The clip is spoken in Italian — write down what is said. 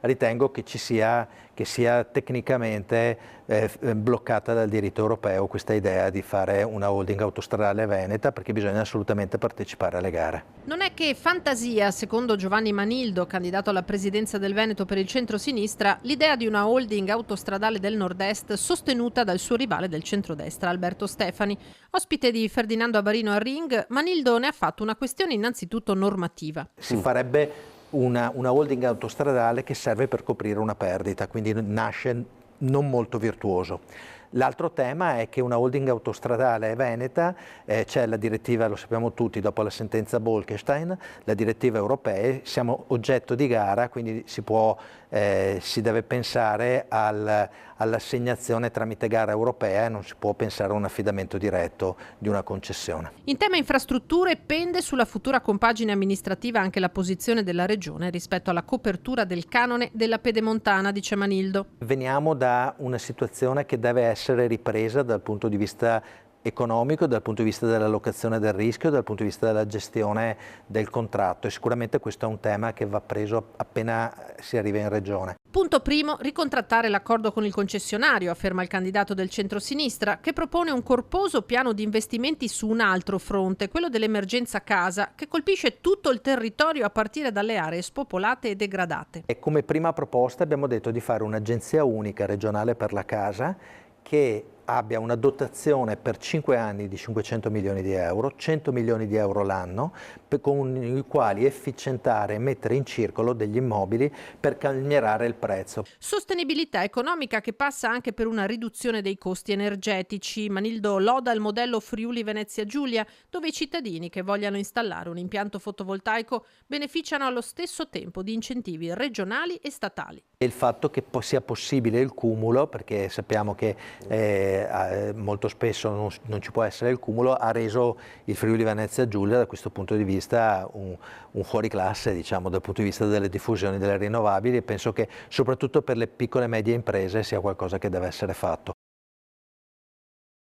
ritengo che sia tecnicamente bloccata dal diritto europeo questa idea di fare una holding autostradale veneta, perché bisogna assolutamente partecipare alle gare. Non è che fantasia, secondo Giovanni Manildo, candidato alla presidenza del Veneto per il centro-sinistra, l'idea di una holding autostradale del nord-est sostenuta dal suo rivale del centrodestra, Alberto Stefani. Ospite di Ferdinando Abarino al Ring, Manildo ne ha fatto una questione innanzitutto normativa. Si farebbe una holding autostradale che serve per coprire una perdita, quindi nasce non molto virtuoso. L'altro tema è che una holding autostradale è veneta, c'è la direttiva, lo sappiamo tutti, dopo la sentenza Bolkestein, la direttiva europea, siamo oggetto di gara, quindi si deve pensare all'assegnazione tramite gara europea e non si può pensare a un affidamento diretto di una concessione. In tema infrastrutture pende sulla futura compagine amministrativa anche la posizione della Regione rispetto alla copertura del canone della Pedemontana, dice Manildo. Veniamo da una situazione che deve essere ripresa dal punto di vista economico, dal punto di vista dell'allocazione del rischio, dal punto di vista della gestione del contratto, e sicuramente questo è un tema che va preso appena si arriva in Regione. Punto primo, ricontrattare l'accordo con il concessionario, afferma il candidato del centro-sinistra, che propone un corposo piano di investimenti su un altro fronte, quello dell'emergenza casa, che colpisce tutto il territorio a partire dalle aree spopolate e degradate. E come prima proposta abbiamo detto di fare un'agenzia unica regionale per la casa che abbia una dotazione per 5 anni di 500 milioni di euro, 100 milioni di euro l'anno, con i quali efficientare e mettere in circolo degli immobili per calmierare il prezzo. Sostenibilità economica che passa anche per una riduzione dei costi energetici. Manildo loda il modello Friuli Venezia Giulia, dove i cittadini che vogliano installare un impianto fotovoltaico beneficiano allo stesso tempo di incentivi regionali e statali. E il fatto che sia possibile il cumulo, perché sappiamo che molto spesso non ci può essere il cumulo, ha reso il Friuli Venezia Giulia da questo punto di vista un fuoriclasse, diciamo, dal punto di vista delle diffusioni delle rinnovabili, e penso che soprattutto per le piccole e medie imprese sia qualcosa che deve essere fatto.